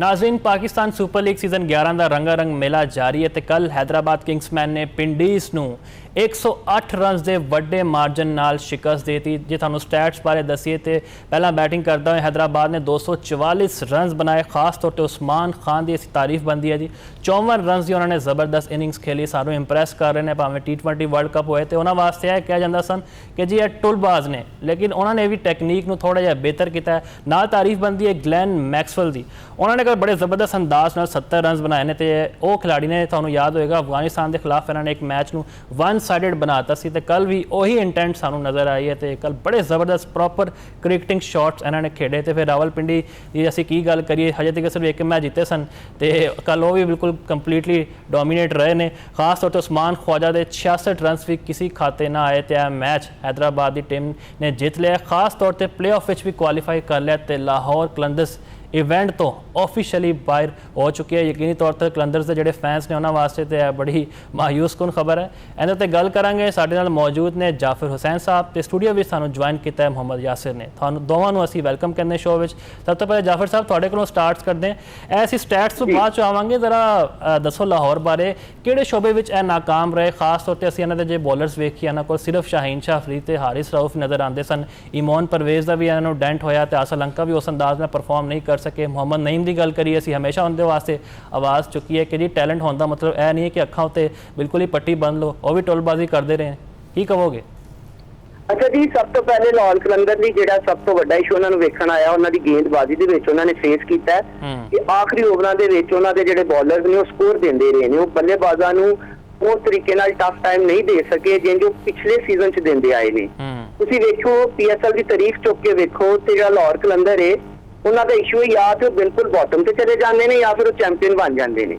नाज़रीन, Pakistan super league season 11 का रंगारंग मेला जारी है तो कल हैदराबाद किंग्समैन ने पिंडीज़ नूं 108 रनस के वड्डे मार्जन नाल शिकस्त देती। जे थानू स्टैट्स बारे दसीए तो पहला बैटिंग करता हुए हैदराबाद ने 244 रनस बनाए। खास तौर पर उस्मान खान की तारीफ बनती है जी। 54 रनस की उन्होंने जबरदस्त इनिंग्स खेली, सानू इंप्रैस कर रहे हैं। भावें T20 वर्ल्ड कप होए तो उन्होंने वास्ते यह कहा जाता सन कि जी यह टुलबाज ने, लेकिन उन्होंने भी टैक्नीक को थोड़ा जहा बेहतर किया है। नाल तारीफ बनती है ग्लैन मैक्सवेल की, उन्होंने कल बड़े जबरदस्त अंदाज नाल 70 रनस बनाए ने। तो वह खिलाड़ी ने, थानू याद होएगा, अफगानिस्तान के खिलाफ इन्होंने एक मैच में वन साइडेड बनाता सी, तो कल भी वही इंटेंट सानू नज़र आई है। तो कल बड़े जबरदस्त प्रॉपर क्रिकेटिंग शॉट्स इन्होंने खेडे। तो फिर रावलपिंडी की असी की गल करिए, हजे तक सिर्फ एक मैच जीते सन, तो कल वो भी बिल्कुल कंप्लीटली डोमीनेट रहे ने। खास तौर पर उस्मान ख्वाजा के 66 रनस भी किसी खाते ना आए। तो यह मैच हैदराबाद की टीम ने जीत लिया। खास तौर पर प्ले ऑफ भी क्वालीफाई कर लिया। तो लाहौर कलंदर्स इवेंट तो ऑफिशियली बाहर हो चुकी है। यकीनी तौर पर कलंदर्स के जोड़े फैंस ने उन्होंने वास्ते तो बड़ी मायूस कुन खबर है। इन्होंने तो गल करांगे। साडे नाल मौजूद ने जाफर हुसैन साहब, तो स्टूडियो में सानू ज्वाइन किया है मोहम्मद यासिर ने। थानू दोवां नू असीं वेलकम करने शो में। सब तो पहले जाफर साहब तुहाडे कोलों स्टार्ट करते हैं। ऐसी स्टैट्स तो बाद चो आवांगे, जरा दसो लाहौर बारे किहड़े शोबे विच ए नाकाम रहे। खास तौर पर असीं इन्हां दे जे बॉलर्स वेखीए, इन्हां कोल सिर्फ शाहीन शाह अफरीदी ते हारिस रऊफ नज़र आते सन। इमोन परवेज़ का भी इन्हां नू डेंट होया, तो आसा लंका भी उस अंदाज में परफॉर्म नहीं कर सके। मोहम्मद नईम की गल करिए, असीं हमेशा उनके वास्ते आवाज़ चुकी है कि जी टैलेंट होने का मतलब यह नहीं है कि अखां उत्ते बिल्कुल ही पट्टी बंद लो, वह भी टोलबाजी करते रहे। की कहोगे? अच्छा जी, सब तो पहले लाहौर कलंदर दी जेड़ा सब तो बड़ा इशू उन्होंने वेखण आया, उन्होंने गेंदबाजी दे विच उन्होंने फेस किया है कि आखिरी ओवरां दे विच उन्हां दे जेड़े बॉलर्स ने स्कोर देंदे रहे ने, वो बल्लेबाजां नूं उस तरीके नाल टफ टाइम नहीं दे सके जिंज पिछले सीजन च देंदे आए ने। तुसीं वेखो PSL की तारीफ चुक के वेखो तो जेड़ा लाहौर कलंदर है उन्होंने इशू या तो बिल्कुल बॉटम से चले जाते हैं या फिर वो चैंपीयन बन जाते हैं।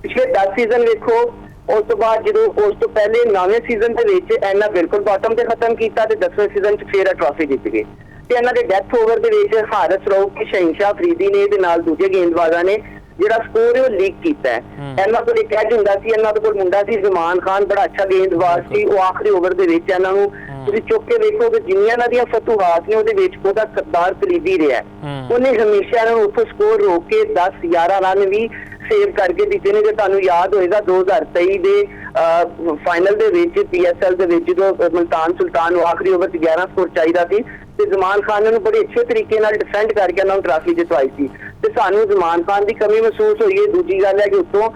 पिछले 10 सीजन वेखो, उस तो बाद जो उस तो पहले 9वें सीजन के इन्हें बिल्कुल बॉटम से खत्म किया, 10वें सीजन फिर ट्रॉफी जीत गए। तो इन्होंने डेथ ओवर के हारिस रऊफ की शाहीन शाह अफरीदी ने दूजे गेंदबाजा ने ਜਿਹੜਾ ਸਕੋਰ ਉਹ ਲੀਕ ਕੀਤਾ ਹੈ। ਇਹਨਾਂ ਕੋਲ ਇੱਕ ਐਜ ਹੁੰਦਾ ਸੀ, ਇਹਨਾਂ ਕੋਲ ਮੁੰਡਾ ਸੀ ਜ਼ਮਾਨ ਖਾਨ, ਬੜਾ ਅੱਛਾ ਗੇਂਦਬਾਜ਼ ਸੀ। ਉਹ ਆਖਰੀ ਓਵਰ ਦੇ ਵਿੱਚ ਇਹਨਾਂ ਨੂੰ ਤੁਸੀਂ ਚੁੱਕ ਕੇ ਵੇਖੋ ਕਿ ਜਿੰਨੀਆਂ ਇਹਨਾਂ ਦੀਆਂ ਫਤੂਹਾਤ ਨੇ ਉਹਦੇ ਵਿੱਚ ਉਹਦਾ ਸਰਦਾਰ ਕਲੀਦੀ ਰਿਹਾ। ਉਹਨੇ ਹਮੇਸ਼ਾ ਇਹਨਾਂ ਨੂੰ ਉੱਥੋਂ ਸਕੋਰ ਰੋਕ ਕੇ 10-11 ਰਨ ਵੀ ਸੇਵ ਕਰਕੇ ਦਿੱਤੇ ਨੇ। ਜੇ ਤੁਹਾਨੂੰ ਯਾਦ ਹੋਏਗਾ 2023 ਦੇ ਫਾਈਨਲ ਦੇ ਵਿੱਚ PSL ਦੇ ਵਿੱਚ ਜਦੋਂ ਮੁਲਤਾਨ ਸੁਲਤਾਨ ਨੂੰ ਆਖਰੀ ਓਵਰ 'ਚ 11 ਸਕੋਰ ਚਾਹੀਦਾ ਸੀ ਤੇ ਜ਼ਮਾਨ ਖਾਨ ਨੇ ਉਹਨੂੰ ਬੜੇ ਅੱਛੇ ਤਰੀਕੇ ਨਾਲ ਡਿਫੈਂਡ ਕਰਕੇ ਉਹਨਾਂ ਨੂੰ ਟਰਾਫੀ ਜਿਤਵਾਈ ਸੀ। ਤੇ ਸਾਨੂੰ ਜ਼ਮਾਨ ਖਾਨ ਦੀ ਕਮੀ ਮਹਿਸੂਸ ਹੋਈ ਹੈ। ਦੂਜੀ ਗੱਲ ਹੈ ਕਿ ਉੱਤੋਂ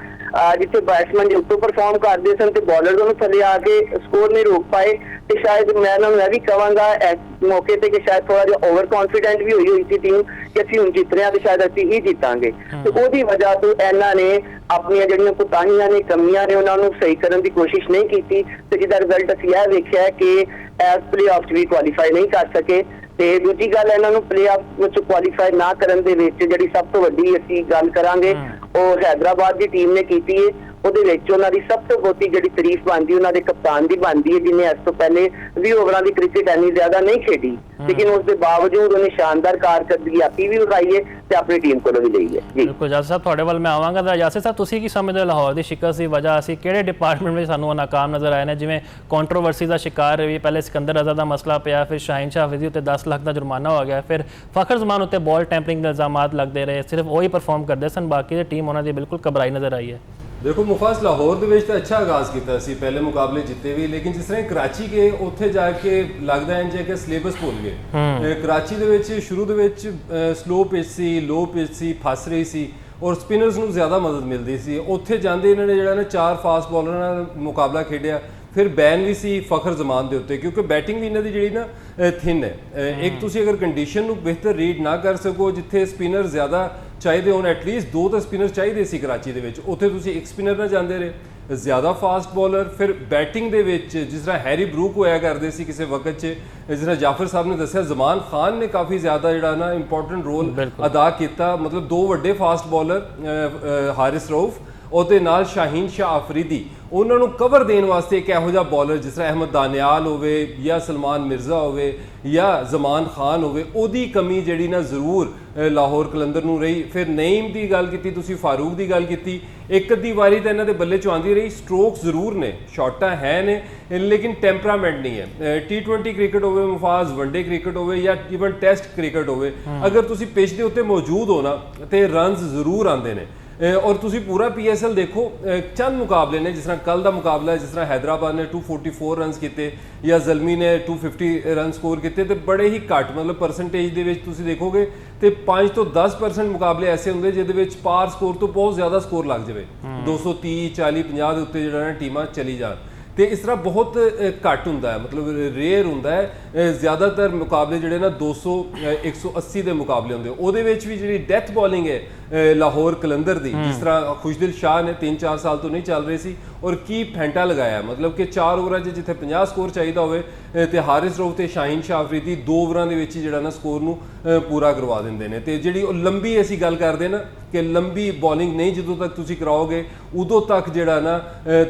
ਜਿੱਥੇ बैट्समैन जो उत्तों परफॉर्म करते सन तो बॉलर उन्होंने थले आके स्कोर नहीं रोक पाए। तो शायद मैं उन्होंने यह भी कहूँगा इस मौके पर कि शायद थोड़ा जिहा ओवर कॉन्फिडेंट भी हुई थी टीम कि असं हुण जीत रहे हैं तो शायद असं ही जीतांगे। तो वही वजह तो इन्होंने अपनी जिहड़ियां कोताहियां ने कमियां ने उन्होंने सही करने की कोशिश नहीं की, तो जिसका रिजल्ट असं यह वेख्या है कि एज प्ले ऑफ भी क्वालीफाई नहीं कर सके। ਤੇ ਦੂਜੀ ਗੱਲ ਇਹਨਾਂ ਨੂੰ ਪਲੇ ਆਫ ਵਿੱਚ ਕੁਆਲੀਫਾਈ ਨਾ ਕਰਨ ਦੇ ਵਿੱਚ ਜਿਹੜੀ ਸਭ ਤੋਂ ਵੱਡੀ ਅਸੀਂ ਗੱਲ ਕਰਾਂਗੇ ਉਹ ਹੈਦਰਾਬਾਦ ਦੀ ਟੀਮ ਨੇ ਕੀਤੀ ਹੈ। ਉਹਦੇ ਵਿੱਚ ਉਹਨਾਂ ਦੀ ਸਭ ਤੋਂ ਬਹੁਤੀ ਜਿਹੜੀ ਤਾਰੀਫ ਬਣਦੀ ਉਹਨਾਂ ਦੇ ਕਪਤਾਨ ਦੀ ਬਣਦੀ ਹੈ, ਜਿਹਨੇ ਇਸ ਤੋਂ ਪਹਿਲੇ 20 ਓਵਰਾਂ ਦੀ ਕ੍ਰਿਕਟ ਇੰਨੀ ਜ਼ਿਆਦਾ ਨਹੀਂ ਖੇਡੀ, लेकिन उसके बावजूद उन्हें शानदार कारकर्दगी आपी भी उठाई है तो अपनी टीम को भी ली है। जी बिल्कुल यासिर साहब, थोड़े वाल मैं आवांगा। तो यासिर साहब, तुसीं की समझदे हो लाहौर की शिकस्त की वजह असीं किहड़े डिपार्टमेंट में सानू नाकाम नज़र आए हैं? जिवें कॉन्ट्रोवर्सी का शिकार रही, पहले सिकंदर रजा का मसला पिया, फिर शाहीन शाह अफरीदी उत्ते 10 लाख का जुर्माना हो गया, फिर फखर जमान उत्ते बॉल टैंपरिंग के इल्जामात लगते रहे, सिर्फ वही परफॉर्म करते सन, बाकी टीम उन्होंने बिल्कुल घबराई नज़र आई है। देखो मुफास, लाहौर ਦੇ ਵਿੱਚ ਤਾਂ ਅੱਛਾ ਆਗਾਜ਼ ਕੀਤਾ ਸੀ, ਪਹਿਲੇ ਮੁਕਾਬਲੇ ਜਿੱਤੇ ਵੀ, ਲੇਕਿਨ ਜਿਸ ਤਰ੍ਹਾਂ ਕਰਾਚੀ ਗਏ ਉੱਥੇ ਜਾ ਕੇ ਲੱਗਦਾ ਇੰਜ ਹੈ ਕਿ ਸਿਲੇਬਸ ਭੁੱਲ ਗਏ। ਕਰਾਚੀ ਦੇ ਵਿੱਚ ਸ਼ੁਰੂ ਦੇ ਵਿੱਚ ਸਲੋ ਪਿਚ ਸੀ, ਲੋ ਪਿਚ ਸੀ, ਫਸ ਰਹੀ ਸੀ ਔਰ ਸਪਿਨਰਸ ਨੂੰ ਜ਼ਿਆਦਾ ਮਦਦ ਮਿਲਦੀ ਸੀ। ਉੱਥੇ ਜਾਂਦੇ ਇਹਨਾਂ ਨੇ ਜਿਹੜਾ ਨਾ 4 ਫਾਸਟ ਬੋਲਰਾਂ ਨਾਲ ਮੁਕਾਬਲਾ ਖੇਡਿਆ। ਫਿਰ ਬੈਨ ਵੀ ਸੀ ਫਖਰ ਜ਼ਮਾਨ ਦੇ ਉੱਤੇ, ਕਿਉਂਕਿ ਬੈਟਿੰਗ ਵੀ ਇਹਨਾਂ ਦੀ ਜਿਹੜੀ ਨਾ ਥਿਨ ਹੈ। ਇੱਕ ਤੁਸੀਂ ਅਗਰ ਕੰਡੀਸ਼ਨ ਨੂੰ ਬਿਹਤਰ ਰੀਡ ਨਾ ਕਰ ਸਕੋ, ਜਿੱਥੇ ਸਪਿਨਰ ਜ਼ਿਆਦਾ ਚਾਹੀਦੇ ਹੋਣ, ਐਟਲੀਸਟ 2 ਤਾਂ ਸਪਿਨਰ ਚਾਹੀਦੇ ਸੀ ਕਰਾਚੀ ਦੇ ਵਿੱਚ, ਉੱਥੇ ਤੁਸੀਂ ਇੱਕ ਸਪਿਨਰ ਨਾਲ ਜਾਂਦੇ ਰਹੇ, ਜ਼ਿਆਦਾ ਫਾਸਟ ਬੋਲਰ। ਫਿਰ ਬੈਟਿੰਗ ਦੇ ਵਿੱਚ ਜਿਸ ਤਰ੍ਹਾਂ ਹੈਰੀ ਬਰੂਕ ਹੋਇਆ ਕਰਦੇ ਸੀ ਕਿਸੇ ਵਕਤ 'ਚ, ਜਿਸ ਤਰ੍ਹਾਂ ਜਾਫਰ ਸਾਹਿਬ ਨੇ ਦੱਸਿਆ, ਜ਼ਮਾਨ ਖਾਨ ਨੇ ਕਾਫੀ ਜ਼ਿਆਦਾ ਜਿਹੜਾ ਨਾ ਇੰਪੋਰਟੈਂਟ ਰੋਲ ਅਦਾ ਕੀਤਾ। ਮਤਲਬ 2 ਵੱਡੇ ਫਾਸਟ ਬੋਲਰ ਹਾਰਿਸ ਰਊਫ ਉਹਦੇ ਨਾਲ ਸ਼ਾਹੀਨ ਸ਼ਾਹ ਅਫਰੀਦੀ ਉਹਨਾਂ ਨੂੰ ਕਵਰ ਦੇਣ ਵਾਸਤੇ ਇੱਕ ਇਹੋ ਜਿਹਾ ਬੋਲਰ ਜਿਸ ਤਰ੍ਹਾਂ ਅਹਿਮਦ ਦਾਨਿਆਲ ਹੋਵੇ ਜਾਂ ਸਲਮਾਨ ਮਿਰਜ਼ਾ ਹੋਵੇ ਜਾਂ ਜ਼ਮਾਨ ਖਾਨ ਹੋਵੇ, ਉਹਦੀ ਕਮੀ ਜਿਹੜੀ ਨਾ ਜ਼ਰੂਰ ਲਾਹੌਰ ਕਲੰਦਰ ਨੂੰ ਰਹੀ। ਫਿਰ ਨਈਮ ਦੀ ਗੱਲ ਕੀਤੀ ਤੁਸੀਂ, ਫਾਰੂਕ ਦੀ ਗੱਲ ਕੀਤੀ, ਇੱਕ ਅੱਧੀ ਵਾਰੀ ਤਾਂ ਇਹਨਾਂ ਦੇ ਬੱਲੇ 'ਚੋਂ ਆਉਂਦੀ ਰਹੀ। ਸਟ੍ਰੋਕ ਜ਼ਰੂਰ ਨੇ, ਸ਼ਾਟਾਂ ਹੈ ਨੇ, ਲੇਕਿਨ ਟੈਂਪਰਾਮੈਂਟ ਨਹੀਂ ਹੈ। T20 ਕ੍ਰਿਕਟ ਹੋਵੇ ਮੁਫਾਜ਼, ਵਨਡੇ ਕ੍ਰਿਕਟ ਹੋਵੇ ਜਾਂ ਈਵਨ ਟੈਸਟ ਕ੍ਰਿਕਟ ਹੋਵੇ, ਅਗਰ ਤੁਸੀਂ ਪਿੱਚ ਦੇ ਉੱਤੇ ਮੌਜੂਦ ਹੋ ਨਾ ਤੇ ਰਨਸ ਜ਼ਰੂਰ ਆਉਂਦੇ ਨੇ। ਔਰ ਤੁਸੀਂ ਪੂਰਾ PSL ਦੇਖੋ, ਚੰਦ ਮੁਕਾਬਲੇ ਨੇ ਜਿਸ ਤਰ੍ਹਾਂ ਕੱਲ ਦਾ ਮੁਕਾਬਲਾ ਹੈ, ਜਿਸ ਤਰ੍ਹਾਂ ਹੈਦਰਾਬਾਦ ਨੇ 244 ਰਨਸ ਕੀਤੇ ਜਾਂ ਜ਼ਲਮੀ ਨੇ 250 ਰਨ ਸਕੋਰ ਕੀਤੇ, ਤੇ ਬੜੇ ਹੀ ਘੱਟ ਮਤਲਬ ਪਰਸੈਂਟੇਜ ਦੇ ਵਿੱਚ ਤੁਸੀਂ ਦੇਖੋਗੇ ਤੇ 5 ਤੋਂ 10% ਮੁਕਾਬਲੇ ਐਸੇ ਹੁੰਦੇ ਜਿਹਦੇ ਵਿੱਚ ਪਾਰ ਸਕੋਰ ਤੋਂ ਬਹੁਤ ਜ਼ਿਆਦਾ ਸਕੋਰ ਲੱਗ ਜਾਵੇ, 230 40 50 ਦੇ ਉੱਤੇ ਜਿਹੜਾ ਨਾ ਟੀਮਾਂ ਚਲੀ ਜਾਣ। ਤੇ ਇਸ ਤਰ੍ਹਾਂ ਬਹੁਤ ਘੱਟ ਹੁੰਦਾ ਹੈ, ਮਤਲਬ ਰੇਅਰ ਹੁੰਦਾ ਹੈ। ਜ਼ਿਆਦਾਤਰ ਮੁਕਾਬਲੇ ਜਿਹੜੇ ਨਾ 200 180 ਦੇ ਮੁਕਾਬਲੇ ਹੁੰਦੇ। ਉਹਦੇ ਵਿੱਚ ਵੀ ਜਿਹੜੀ ਡੈਥ ਬੋਲਿੰਗ ਹੈ ਲਾਹੌਰ ਕਲੰਦਰ ਦੀ, ਜਿਸ ਤਰ੍ਹਾਂ ਖੁਸ਼ਦਿਲ ਸ਼ਾਹ ਨੇ 3-4 ਸਾਲ ਤੋਂ ਨਹੀਂ ਚੱਲ ਰਹੇ ਸੀ ਔਰ ਕੀ ਫੈਂਟਾ ਲਗਾਇਆ, ਮਤਲਬ ਕਿ 4 ਓਵਰਾਂ 'ਚ ਜਿੱਥੇ 50 ਸਕੋਰ ਚਾਹੀਦਾ ਹੋਵੇ ਤੇ ਹਾਰਿਸ ਰਊਫ ਤੇ ਸ਼ਾਹੀਨ ਸ਼ਾਹ ਅਫਰੀਦੀ 2 ਓਵਰਾਂ ਦੇ ਵਿੱਚ ਹੀ ਜਿਹੜਾ ਨਾ ਸਕੋਰ ਨੂੰ ਪੂਰਾ ਕਰਵਾ ਦਿੰਦੇ ਨੇ। ਤੇ ਜਿਹੜੀ ਉਹ ਲੰਬੀ ਅਸੀਂ ਗੱਲ ਕਰਦੇ ਨਾ ਕਿ ਲੰਬੀ ਬੋਲਿੰਗ ਨਹੀਂ ਜਦੋਂ ਤੱਕ ਤੁਸੀਂ ਕਰਾਓਗੇ ਉਦੋਂ ਤੱਕ ਜਿਹੜਾ ਨਾ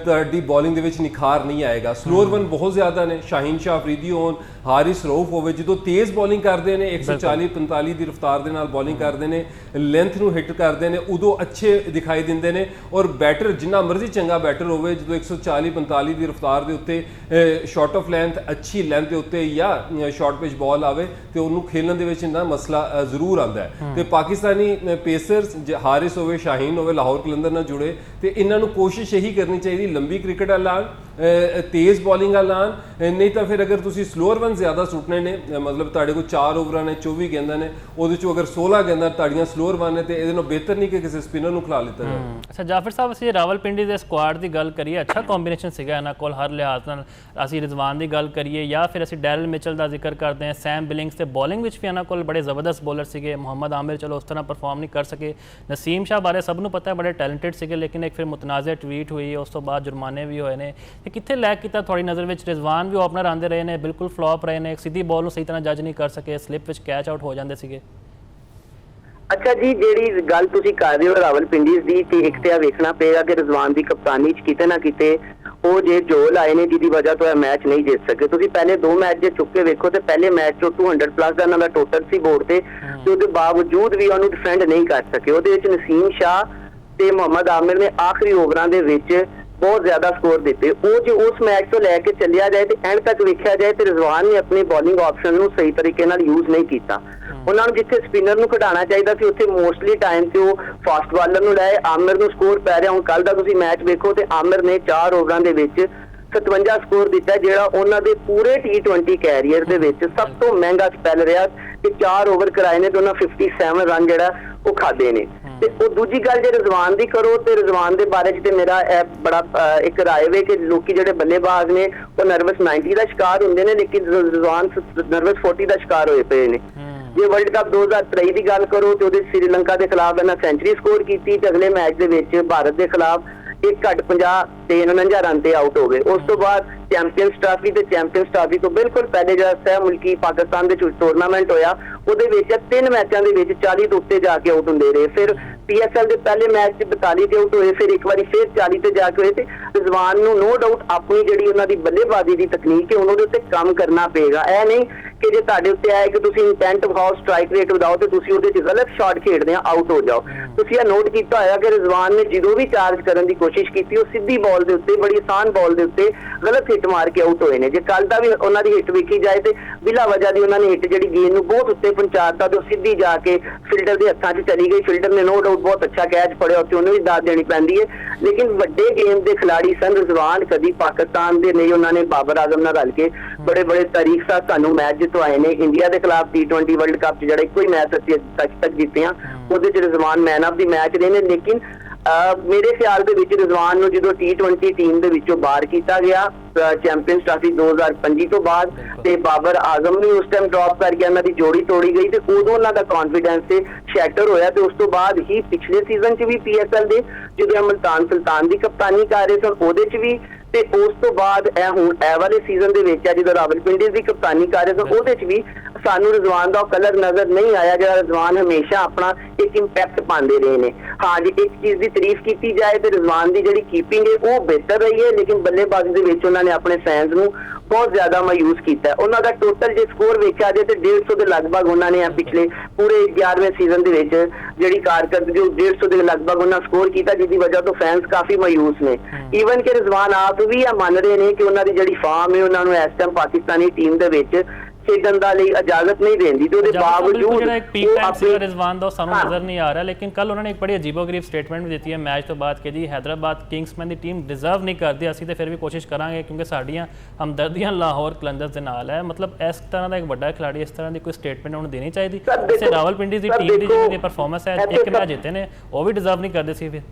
ਤੁਹਾਡੀ ਬੋਲਿੰਗ ਦੇ ਵਿੱਚ ਨਿਖਾਰ ਨਹੀਂ ਆਏਗਾ। ਸਲੋਅਰ ਰਨ ਬਹੁਤ ਜ਼ਿਆਦਾ ਨੇ, ਸ਼ਾਹੀਨ ਸ਼ਾਹ ਅਫਰੀਦੀ ਹੋਣ, ਹਾਰਿਸ ਰਊਫ ਹੋਵੇ, ਜਦੋਂ ਤੇਜ਼ ਬੋਲਿੰਗ ਕਰਦੇ ਨੇ 140 45 ਦੀ ਰਫ਼ਤਾਰ ਦੇ ਨਾਲ ਬੋਲਿੰਗ ਕਰਦੇ ਨੇ, ਲੈਂਥ ਨੂੰ ਹਿੱਟ ਕਰਦੇ ਨੇ, ਉਦੋਂ ਅੱਛੇ ਦਿਖਾਈ ਦਿੰਦੇ ਨੇ। ਔਰ ਬੈਟਰ ਜਿੰਨਾ ਮਰਜ਼ੀ ਚੰਗਾ ਬੈਟਰ ਹੋਵੇ, ਜਦੋਂ 140 45 ਦੀ ਰਫ਼ਤਾਰ ਦੇ ਉੱਤੇ ਸ਼ਾਰਟ ਆਫ ਲੈਂਥ ਅੱਛੀ ਲੈਂਥ ਦੇ ਉੱਤੇ ਜਾਂ ਸ਼ਾਰਟ ਪਿਚ ਬਾਲ ਆਵੇ ਤੇ ਉਹਨੂੰ ਖੇਲਣ ਦੇ ਵਿੱਚ ਇੰਨਾ ਮਸਲਾ ਜ਼ਰੂਰ ਆਉਂਦਾ ਹੈ। ਤੇ ਪਾਕਿਸਤਾਨੀ ਪੇਸਰਸ ਹਾਰਿਸ ਹੋਵੇ, ਸ਼ਾਹੀਨ ਹੋਵੇ, ਲਾਹੌਰ ਕਲੰਦਰ ਨਾਲ ਜੁੜੇ, ਤੇ ਇਹਨਾਂ ਨੂੰ ਕੋਸ਼ਿਸ਼ ਇਹੀ ਕਰਨੀ ਚਾਹੀਦੀ ਲੰਬੀ ਕ੍ਰਿਕਟ ਲਾਣ, ਤੇਜ਼ ਬੋਲਿੰਗ ਲਾਣ। ਨਹੀਂ ਤਾਂ ਫਿਰ ਅਗਰ ਤੁਸੀਂ ਸਲੋਅਰ ਰਨ ਜ਼ਿਆਦਾ ਸੁੱਟਣੇ ਨੇ, ਮਤਲਬ ਤੁਹਾਡੇ ਕੋਲ 4 ਓਵਰਾਂ ਨੇ 24 ਗੇਂਦਾਂ ਨੇ, ਉਹਦੇ ਚੋਂ ਅਗਰ 16 ਗੇਂਦਾਂ ਤੁਹਾਡੀਆਂ ਸਲੋਅਰ ਰਨ ਨੇ ਤੇ ਇਹਦੇ ਨਾਲੋਂ ਬਿਹਤਰ ਨਹੀਂ ਕਿ ਕਿਸੇ ਸਪਿਨਰ ਨੂੰ ਖਿਲਾ ਲਿੱਤਾ ਜਾਵੇ। ਅੱਛਾ ਜਾਫਰ ਸਾਹਿਬ, ਅਸੀਂ ਰਾਵਲਪਿੰਡੀ ਦੇ ਸਕੁਆਡ ਦੀ ਗੱਲ ਕਰੀਏ, ਅੱਛਾ ਕੰਬੀਨੇਸ਼ਨ ਸੀਗਾ ਇਹਨਾਂ ਕੋਲ ਹਰ ਲਿਹਾਜ਼ ਨਾਲ। ਅਸੀਂ ਰਿਜ਼ਵਾਨ ਦੀ ਗੱਲ ਕਰੀਏ ਜਾਂ ਫਿਰ ਅਸੀਂ ਡੈਰਲ ਮਿਚਲ ਦਾ ਜ਼ਿਕਰ ਕਰਦੇ ਹਾਂ, ਸੈਮ ਬਿਲਿੰਗਸ, ਤੇ ਬੋਲਿੰਗ ਵਿੱਚ ਵੀ ਇਹਨਾਂ ਕੋਲ ਬੜੇ ਜ਼ਬਰਦਸਤ ਬੋਲਰ ਸੀਗੇ। ਮੁਹੰਮਦ ਆਮਿਰ ਚਲੋ ਉਸ ਤਰ੍ਹਾਂ ਪਰਫਾਰਮ ਨਹੀਂ ਕਰ ਸਕੇ। ਨਸੀਮ ਸ਼ਾਹ ਬਾਰੇ ਸਭ ਨੂੰ ਪਤਾ ਹੈ ਬੜੇ ਟੈਲੈਂਟਡ ਸੀਗੇ, ਲੇਕਿਨ ਇੱਕ ਫਿਰ ਮੁਤਨਾਜ਼ਿਆ ਟਵੀਟ ਹੋਈ, ਉਸ ਤੋਂ ਬਾਅਦ ਜੁਰਮਾਨੇ ਵੀ ਹੋਏ ਨੇ। ਤੇ ਕਿੱਥੇ ਲੈਕ ਕੀਤਾ ਤੁਹਾਡੀ ਨਜ਼ਰ ਵਿੱਚ? ਰਿਜ਼ਵਾਨ ਵੀ ਓਪਨਰ ਆਉਂਦੇ ਰਹੇ ਨੇ, ਬਿਲਕੁਲ ਫਲॉप ਰਹੇ ਨੇ, ਸਿੱਧੀ ਬਾਲ ਨੂੰ ਸਹੀ ਤਰ੍ਹਾਂ ਜੱਜ ਨਹੀਂ ਕਰ ਸਕੇ, ਸਲਿੱਪ ਵਿੱਚ ਕੈਚ ਆਊਟ ਹੋ ਜਾਂਦੇ ਸੀਗੇ। ਅੱਛਾ ਜੀ, ਜਿਹੜੀ ਗੱਲ ਤੁਸੀਂ ਕਰ ਰਹੇ ਹੋ ਰਾਵਲਪਿੰਡੀਜ਼ ਦੀ, ਤੇ ਇੱਕ ਤੇ ਆ ਵੇਖਣਾ ਪਏਗਾ ਕਿ ਰਿਜ਼ਵਾਨ ਦੀ ਕਪਤਾਨੀ 'ਚ ਕਿਤੇ ਨਾ ਕਿਤੇ ਉਹ ਜੇ ਜੋਲ ਆਏ ਨੇ ਜਿਹਦੀ ਵਜ੍ਹਾ ਤੋਂ ਇਹ ਮੈਚ ਨਹੀਂ ਜਿੱਤ ਸਕੇ। ਤੁਸੀਂ ਪਹਿਲੇ 2 ਮੈਚ ਜੇ ਚੁੱਕ ਕੇ ਵੇਖੋ ਤੇ ਪਹਿਲੇ ਮੈਚ 'ਚੋਂ 200 ਪਲੱਸ ਦਾ ਇਹਨਾਂ ਦਾ ਟੋਟਲ ਸੀ ਬੋਰਡ ਤੇ ਉਹਦੇ ਬਾਵਜੂਦ ਵੀ ਉਹਨੂੰ ਡਿਫੈਂਡ ਨਹੀਂ ਕਰ ਸਕੇ। ਉਹਦੇ ਵਿੱਚ ਨਸੀਮ ਸ਼ਾਹ ਤੇ ਮੁਹੰਮਦ ਆਮਿਰ ਨੇ ਆਖਰੀ ਓਵਰਾਂ ਦੇ ਵਿੱਚ ਬਹੁਤ ਜ਼ਿਆਦਾ ਸਕੋਰ ਦਿੱਤੇ। ਉਹ ਜੇ ਉਸ ਮੈਚ ਤੋਂ ਲੈ ਕੇ ਚੱਲਿਆ ਜਾਏ ਤੇ ਐਂਡ ਤੱਕ ਵੇਖਿਆ ਜਾਏ ਤੇ ਰਿਜ਼ਵਾਨ ਨੇ ਆਪਣੀ ਬੋਲਿੰਗ ਆਪਸ਼ਨ ਨੂੰ ਸਹੀ ਤਰੀਕੇ ਨਾਲ ਯੂਜ਼ ਨਹੀਂ ਕੀਤਾ। ਉਹਨਾਂ ਨੂੰ ਜਿੱਥੇ ਸਪਿਨਰ ਨੂੰ ਖਿਡਾਉਣਾ ਚਾਹੀਦਾ ਸੀ ਉੱਥੇ ਮੋਸਟਲੀ ਟਾਈਮ ਤੇ ਉਹ ਫਾਸਟ ਬਾਲਰ ਨੂੰ ਲਾਏ। ਆਮਿਰ ਨੂੰ ਸਕੋਰ ਪੈ ਰਿਹਾ, ਹੁਣ ਕੱਲ ਦਾ ਤੁਸੀਂ ਮੈਚ ਵੇਖੋ ਤੇ ਆਮਿਰ ਨੇ 4 ਓਵਰਾਂ ਦੇ ਵਿੱਚ 57 ਸਕੋਰ ਦਿੱਤਾ, ਜਿਹੜਾ ਉਹਨਾਂ ਦੇ ਪੂਰੇ T20 ਕੈਰੀਅਰ ਦੇ ਵਿੱਚ ਸਭ ਤੋਂ ਮਹਿੰਗਾ ਸਪੈਲ ਰਿਹਾ। ਕਿ 4 ਓਵਰ ਕਰਾਏ ਨੇ ਤੇ ਉਹਨਾਂ 57 ਰਨ ਜਿਹੜਾ ਉਹ ਖਾਦੇ ਨੇ। ਤੇ ਉਹ ਦੂਜੀ ਗੱਲ ਜੇ ਰਿਜ਼ਵਾਨ ਦੀ ਕਰੋ ਤੇ ਰਿਜ਼ਵਾਨ ਦੇ ਬਾਰੇ 'ਚ ਤੇ ਮੇਰਾ ਇਹ ਬੜਾ ਇੱਕ ਰਾਏ ਵੇ ਕਿ ਲੋਕੀ ਜਿਹੜੇ ਬੱਲੇਬਾਜ਼ ਨੇ ਉਹ ਨਰਵਸ 90 ਦਾ ਸ਼ਿਕਾਰ ਹੁੰਦੇ ਨੇ, ਲੇਕਿਨ ਰਿਜ਼ਵਾਨ ਨਰਵਸ 40 ਦਾ ਸ਼ਿਕਾਰ ਹੋਏ ਪਏ ਨੇ। ਜੇ ਵਰਲਡ ਕੱਪ 2023 ਦੀ ਗੱਲ ਕਰੋ ਤੇ ਉਹਦੇ ਸ੍ਰੀਲੰਕਾ ਦੇ ਖਿਲਾਫ ਇਹਨਾਂ ਸੈਂਚੁਰੀ ਸਕੋਰ ਕੀਤੀ ਤੇ ਅਗਲੇ ਮੈਚ ਦੇ ਵਿੱਚ ਭਾਰਤ ਦੇ ਖਿਲਾਫ 1.50 ਤੇ 49 ਰਨ ਤੇ ਆਊਟ ਹੋ ਗਏ। ਉਸ ਤੋਂ ਬਾਅਦ ਚੈਂਪੀਅਨਸ ਟਰਾਫੀ ਤੇ ਚੈਂਪੀਅਨਸ ਟਰਾਫੀ ਤੋਂ ਬਿਲਕੁਲ ਪਹਿਲੇ ਜਿਹੜਾ ਸਹਿ ਮੁਲਕੀ ਪਾਕਿਸਤਾਨ ਦੇ ਟੂਰਨਾਮੈਂਟ ਹੋਇਆ ਉਹਦੇ ਵਿੱਚ 3 ਮੈਚਾਂ ਦੇ ਵਿੱਚ 40 ਤੋਂ ਉੱਤੇ ਜਾ ਕੇ ਆਊਟ ਹੁੰਦੇ ਰਹੇ। ਫਿਰ PSL ਦੇ ਪਹਿਲੇ ਮੈਚ 'ਚ 42 ਤੇ ਆਊਟ ਹੋਏ, ਫਿਰ ਇੱਕ ਵਾਰੀ ਫਿਰ 40 ਤੇ ਜਾ ਕੇ ਹੋਏ। ਤੇ ਰਿਜ਼ਵਾਨ ਨੂੰ ਨੋ ਡਾਊਟ ਆਪਣੀ ਜਿਹੜੀ ਉਹਨਾਂ ਦੀ ਬੱਲੇਬਾਜ਼ੀ ਦੀ ਤਕਨੀਕ ਹੈ ਉਹਨਾਂ ਦੇ ਉੱਤੇ ਕੰਮ ਕਰਨਾ ਪਏਗਾ। ਇਹ ਨਹੀਂ ਕਿ ਜੇ ਤੁਹਾਡੇ ਉੱਤੇ ਆਏ ਕਿ ਤੁਸੀਂ ਇੰਟੈਂਟ ਵਿਖਾਓ, ਸਟ੍ਰਾਈਕ ਰੇਟ ਵਧਾਓ ਤੇ ਤੁਸੀਂ ਉਹਦੇ 'ਚ ਗਲਤ ਸ਼ਾਟ ਖੇਡਦੇ ਆ ਆਊਟ ਹੋ ਜਾਓ। ਤੁਸੀਂ ਇਹ ਨੋਟ ਕੀਤਾ ਹੋਇਆ ਕਿ ਰਿਜ਼ਵਾਨ ਨੇ ਜਦੋਂ ਵੀ ਚਾਰਜ ਕਰਨ ਦੀ ਕੋਸ਼ਿਸ਼ ਕੀਤੀ ਉਹ ਸਿੱਧੀ ਬਾਲ ਦੇ ਉੱਤੇ, ਬੜੀ ਆਸਾਨ ਬਾਲ ਦੇ ਉੱਤੇ ਗਲਤ ਹਿੱਟ ਮਾਰ ਕੇ ਆਊਟ ਹੋਏ ਨੇ। ਜੇ ਕੱਲ ਦਾ ਵੀ ਉਹਨਾਂ ਦੀ ਹਿੱਟ ਵੇਖੀ ਜਾਏ ਤੇ ਬਿਲਾ ਵਜ੍ਹਾ ਦੀ ਉਹਨਾਂ ਨੇ ਹਿੱਟ ਜਿਹੜੀ ਗੇਂਦ ਨੂੰ ਬਹੁਤ ਉੱਤੇ ਪਹੁੰਚਾਤਾ ਤੇ ਉਹ ਸਿੱਧੀ ਜਾ ਕੇ ਫਿਲਡਰ ਦੇ ਹੱਥਾਂ 'ਚ ਚਲੀ ਗਈ। ਫਿਲਡਰ ਨੇ ਨੋ ਡਾਊਟ ਬਹੁਤ ਅੱਛਾ ਕੈਚ ਫੜਿਆ, ਉੱਥੇ ਉਹਨੂੰ ਵੀ ਦਾਦ ਦੇਣੀ ਪੈਂਦੀ ਹੈ। ਲੇਕਿਨ ਵੱਡੇ ਗੇਮ ਦੇ ਖਿਲਾੜੀ ਸਨ ਰਿਜ਼ਵਾਨ, ਕਦੀ ਪਾਕਿਸਤਾਨ ਦੇ ਨਹੀਂ, ਉਹਨਾਂ ਨੇ ਬਾਬਰ ਆਜ਼ਮ ਨਾਲ ਰਲ ਕੇ ਬੜੇ ਬੜੇ ਤਾਰੀਖ ਸਾਥ ਸਾਨੂੰ ਮੈਚ ਜਿਤਵਾਏ ਨੇ। ਇੰਡੀਆ ਦੇ ਖਿਲਾਫ T20 ਵਰਲਡ ਕੱਪ 'ਚ ਜਿਹੜਾ ਇੱਕੋ ਹੀ ਮੈਚ ਅਸੀਂ ਅੱਜ ਤੱਕ ਜਿੱਤੇ ਆ ਉਹਦੇ 'ਚ ਰਿਜ਼ਵਾਨ ਮੈਨ ਆਫ ਦੀ ਮੈਚ ਰਹੇ ਨੇ। ਲੇਕਿਨ ਮੇਰੇ ਖਿਆਲ ਦੇ ਵਿੱਚ ਰਿਜ਼ਵਾਨ ਨੂੰ ਜਦੋਂ T20 ਟੀਮ ਦੇ ਵਿੱਚੋਂ ਬਾਹਰ ਕੀਤਾ ਗਿਆ ਚੈਂਪੀਅਨਸ ਟਰਾਫੀ 2025 ਤੋਂ ਬਾਅਦ ਤੇ ਬਾਬਰ ਆਜ਼ਮ ਨੂੰ ਉਸ ਟਾਈਮ ਡ੍ਰੌਪ ਕਰ ਗਿਆ, ਉਹਨਾਂ ਦੀ ਜੋੜੀ ਤੋੜੀ ਗਈ ਤੇ ਉਦੋਂ ਉਹਨਾਂ ਦਾ ਕੌਨਫੀਡੈਂਸ ਤੇ ਸ਼ੈਟਰ ਹੋਇਆ ਤੇ ਉਸ ਤੋਂ ਬਾਅਦ ਹੀ ਪਿਛਲੇ ਸੀਜ਼ਨ 'ਚ ਵੀ PSL ਦੇ ਜਦੋਂ ਮੁਲਤਾਨ ਸੁਲਤਾਨ ਦੀ ਕਪਤਾਨੀ ਕਰ ਰਹੇ ਸਨ ਉਹਦੇ 'ਚ ਵੀ, ਤੇ ਉਸ ਤੋਂ ਬਾਅਦ ਇਹ ਵਾਲੇ ਸੀਜ਼ਨ ਦੇ ਵਿੱਚ ਜਦੋਂ ਰਾਵਲਪਿੰਡੀ ਦੀ ਕਪਤਾਨੀ ਕਰ ਰਹੇ ਸਨ ਉਹਦੇ 'ਚ ਵੀ ਸਾਨੂੰ ਰਿਜ਼ਵਾਨ ਦਾ ਕਲਰ ਨਜ਼ਰ ਨਹੀਂ ਆਇਆ ਜਿਹੜਾ ਰਿਜ਼ਵਾਨ ਹਮੇਸ਼ਾ ਆਪਣਾ ਇੱਕ ਇੰਪੈਕਟ ਪਾਉਂਦੇ ਰਹੇ ਨੇ। ਹਾਂ ਜੀ, ਇੱਕ ਚੀਜ਼ ਦੀ ਤਾਰੀਫ ਕੀਤੀ ਜਾਏ ਤੇ ਰਿਜ਼ਵਾਨ ਦੀ ਜਿਹੜੀ ਕੀਪਿੰਗ ਹੈ ਉਹ ਬਿਹਤਰ ਰਹੀ ਹੈ, ਲੇਕਿਨ ਬੱਲੇਬਾਜ਼ੀ ਦੇ ਵਿੱਚ ਉਹਨਾਂ ਨੇ ਆਪਣੇ ਫੈਨਸ ਨੂੰ ਬਹੁਤ ਜ਼ਿਆਦਾ ਮਾਯੂਸ ਕੀਤਾ। ਉਹਨਾਂ ਦਾ ਟੋਟਲ ਜੇ ਸਕੋਰ ਵੇਖਿਆ ਜਾਏ ਤੇ 150 ਦੇ ਲਗਭਗ ਉਹਨਾਂ ਨੇ ਪਿਛਲੇ ਪੂਰੇ 11ਵੇਂ ਸੀਜ਼ਨ ਦੇ ਵਿੱਚ ਜਿਹੜੀ ਕਾਰਕਰਦਗੀ 150 ਦੇ ਲਗਭਗ ਉਹਨਾਂ ਸਕੋਰ ਕੀਤਾ, ਜਿਹਦੀ ਵਜ੍ਹਾ ਤੋਂ ਫੈਨਸ ਕਾਫੀ ਮਾਯੂਸ ਨੇ। ਈਵਨ ਕਿ ਰਿਜ਼ਵਾਨ ਆਪ ਵੀ ਇਹ ਮੰਨ ਰਹੇ ਨੇ ਕਿ ਉਹਨਾਂ ਦੀ ਜਿਹੜੀ ਫਾਰਮ ਹੈ ਉਹਨਾਂ ਨੂੰ ਇਸ ਟਾਈਮ ਪਾਕਿਸਤਾਨੀ ਟੀਮ ਦੇ ਵਿੱਚ ਖੇਡਣ ਦਾ ਲਈ ਇਜਾਜ਼ਤ ਨਹੀਂ ਦਿੰਦੀ ਤੇ ਉਹਦੇ ਬਾਵਜੂਦ ਜਿਹੜਾ ਇੱਕ ਪੀਕ ਟਾਈਮ ਸੀ ਰਿਜ਼ਵਾਨ ਦਾ ਸਾਨੂੰ ਨਜ਼ਰ ਨਹੀਂ ਆ ਰਿਹਾ। ਲੇਕਿਨ ਕੱਲ ਉਹਨਾਂ ਨੇ ਇੱਕ ਬੜੀ ਅਜੀਬੋ-ਗਰੀਬ ਸਟੇਟਮੈਂਟ ਵੀ ਦਿੱਤੀ ਹੈ ਮੈਚ ਤੋਂ ਬਾਅਦ ਕਿ ਜੀ ਹੈਦਰਾਬਾਦ ਕਿੰਗਸਮੈਨ ਦੀ ਟੀਮ ਡਿਜ਼ਰਵ ਨਹੀਂ ਕਰਦੀ, ਅਸੀਂ ਤੇ ਫਿਰ ਵੀ ਕੋਸ਼ਿਸ਼ ਕਰਾਂਗੇ ਕਿਉਂਕਿ ਸਾਡੀਆਂ ਹਮਦਰਦੀਆਂ ਲਾਹੌਰ ਕਲੰਦਰਸ ਦੇ ਨਾਲ ਹੈ। ਮਤਲਬ ਇਸ ਤਰ੍ਹਾਂ ਦਾ ਇੱਕ ਵੱਡਾ ਖਿਡਾਰੀ ਇਸ ਤਰ੍ਹਾਂ ਦੀ ਕੋਈ ਸਟੇਟਮੈਂਟ ਉਹਨੂੰ ਦੇਣੀ ਚਾਹੀਦੀ। ਇਸੇ ਰਾਵਲਪਿੰਡੀ ਦੀ ਟੀਮ ਦੀ ਜਿਹੜੀ ਪਰਫਾਰਮੈਂਸ ਹੈ ਇੱਕ ਮੈਚ ਜਿੱਤੇ ਨੇ ਉਹ ਵੀ ਡਿਜ਼ਰਵ ਨਹੀਂ ਕਰਦੇ ਸੀ। ਫਿਰ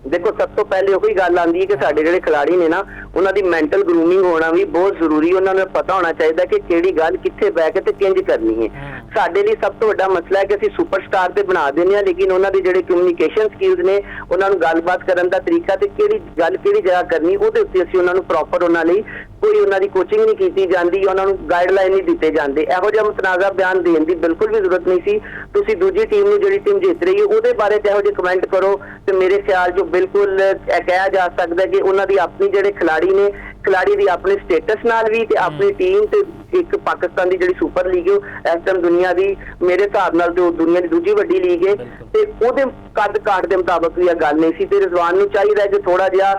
ਦੇਖੋ ਸਭ ਤੋਂ ਪਹਿਲੇ ਉਹੀ ਗੱਲ ਆਉਂਦੀ ਹੈ ਕਿ ਸਾਡੇ ਜਿਹੜੇ ਖਿਡਾਰੀ ਨੇ ਨਾ ਉਹਨਾਂ ਦੀ ਮੈਂਟਲ ਗਰੂਮਿੰਗ ਹੋਣਾ ਵੀ ਬਹੁਤ ਜ਼ਰੂਰੀ। ਉਹਨਾਂ ਨੂੰ ਪਤਾ ਹੋਣਾ ਚਾਹੀਦਾ ਕਿ ਕਿਹੜੀ ਗੱਲ ਕਿੱਥੇ ਬਹਿ ਕੇ ਤੇ ਕਿੰਜ ਕਰਨੀ ਹੈ। ਸਾਡੇ ਲਈ ਸਭ ਤੋਂ ਵੱਡਾ ਮਸਲਾ ਹੈ ਕਿ ਅਸੀਂ ਸੁਪਰਸਟਾਰ ਤੇ ਬਣਾ ਦਿੰਦੇ ਹਾਂ, ਲੇਕਿਨ ਉਹਨਾਂ ਦੇ ਜਿਹੜੇ ਕਮਿਊਨੀਕੇਸ਼ਨ ਸਕਿੱਲਸ ਨੇ, ਉਹਨਾਂ ਨੂੰ ਗੱਲਬਾਤ ਕਰਨ ਦਾ ਤਰੀਕਾ ਤੇ ਕਿਹੜੀ ਗੱਲ ਕਿਹੜੀ ਜਗ੍ਹਾ ਕਰਨੀ ਉਹਦੇ ਉੱਤੇ ਅਸੀਂ ਉਹਨਾਂ ਨੂੰ ਪ੍ਰੋਪਰ ਉਹਨਾਂ ਲਈ ਕੋਈ ਉਹਨਾਂ ਦੀ ਕੋਚਿੰਗ ਨਹੀਂ ਕੀਤੀ ਜਾਂਦੀ, ਉਹਨਾਂ ਨੂੰ ਗਾਈਡਲਾਈਨ ਨਹੀਂ ਦਿੱਤੇ ਜਾਂਦੇ। ਇਹੋ ਜਿਹਾ ਮੁਤਨਾਜ਼ਾ ਬਿਆਨ ਦੇਣ ਦੀ ਬਿਲਕੁਲ ਵੀ ਜ਼ਰੂਰਤ ਨਹੀਂ ਸੀ। ਤੁਸੀਂ ਦੂਜੀ ਟੀਮ ਨੂੰ ਜਿਹੜੀ ਟੀਮ ਜਿੱਤ ਰਹੀ ਹੈ ਉਹਦੇ ਬਾਰੇ ਤੇ ਇਹੋ ਜਿਹੇ ਕਮੈਂਟ ਕਰੋ ਤੇ ਮੇਰੇ ਖਿਆਲ 'ਚ ਬਿਲਕੁਲ ਇਹ ਕਿਹਾ ਜਾ ਸਕਦਾ ਕਿ ਉਹਨਾਂ ਦੀ ਆਪਣੀ ਜਿਹੜੇ ਖਿਡਾਰੀ ਨੇ, ਖਿਡਾਰੀ ਦੀ ਆਪਣੇ ਸਟੇਟਸ ਨਾਲ ਵੀ ਤੇ ਆਪਣੀ ਟੀਮ ਤੇ ਇੱਕ ਪਾਕਿਸਤਾਨ ਦੀ ਜਿਹੜੀ ਸੁਪਰ ਲੀਗ ਹੈ ਇਸ ਟਾਈਮ ਦੁਨੀਆ ਦੀ ਮੇਰੇ ਹਿਸਾਬ ਨਾਲ ਤੇ ਉਹ ਦੁਨੀਆ ਦੀ ਦੂਜੀ ਵੱਡੀ ਲੀਗ ਹੈ ਤੇ ਉਹਦੇ ਕੱਦ ਕਾਠ ਦੇ ਮੁਤਾਬਕ ਵੀ ਇਹ ਗੱਲ ਨਹੀਂ ਸੀ। ਤੇ ਰਿਜ਼ਵਾਨ ਨੂੰ ਚਾਹੀਦਾ ਕਿ ਥੋੜਾ ਜਿਹਾ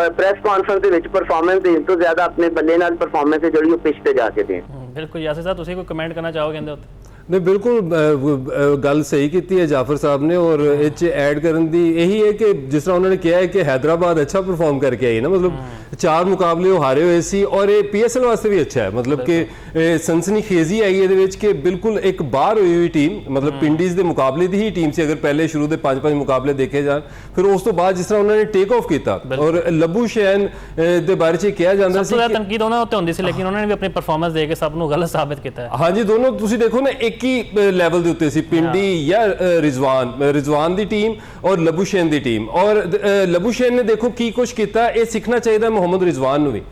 ਪ੍ਰੈਸ ਕਾਨਫਰੰਸ ਦੇ ਵਿੱਚ ਪਰਫਾਰਮੈਂਸ ਦੇਣ ਤੋਂ ਜ਼ਿਆਦਾ ਆਪਣੇ ਬੱਲੇ ਨਾਲ ਪਰਫਾਰਮੈਂਸ ਜਿਹੜੀ ਉਹ ਪਿੱਚ ਤੇ ਜਾ ਕੇ ਦੇਣ। ਬਿਲਕੁਲ ਯਾਸਿਰ ਸਾਹਿਬ, ਤੁਸੀਂ ਕੋਈ ਕਮੈਂਟ ਕਰਨਾ ਚਾਹੋਗੇ ਇਹਦੇ ਉੱਤੇ? नहीं बिल्कुल गल सही की है जाफर साहब ने और इस ऐड करन दी यही है कि जिस तरह उन्होंने कहा है कि हैदराबाद अच्छा परफॉर्म करके आई ना, मतलब 4 मुकाबले वो हारे हुए सी और ये PSL वास्ते भी अच्छा है। मतलब कि सनसनीखेजी आई है कि बिल्कुल एक बाहर हुई हुई टीम, मतलब पिंडीज के मुकाबले की ही टीम से अगर पहले शुरू के 5-5 मुकाबले देखे जाए, फिर उस तो बाद जिस तरह उन्होंने टेक ऑफ किया और लबू शैन के बारे च कहा जाता ਸੀ ਤਨਕੀਦ ਉਹਨਾਂ ਉੱਤੇ ਹੁੰਦੀ ਸੀ ਲੇਕਿਨ ਉਹਨਾਂ ਨੇ ਵੀ ਆਪਣੀ ਪਰਫਾਰਮੈਂਸ ਦੇ ਕੇ ਸਭ ਨੂੰ ਗਲਤ ਸਾਬਿਤ ਕੀਤਾ ਹੈ। हाँ जी, दोनों तुसी देखो ना एक ही लैवल के उत्ते सी, पिंडी या रिजवान दी टीम और लबूशेन दी टीम। और लबूशेन ने देखो की कुछ किया, ये सीखना चाहिए मोहम्मद रिजवान भी।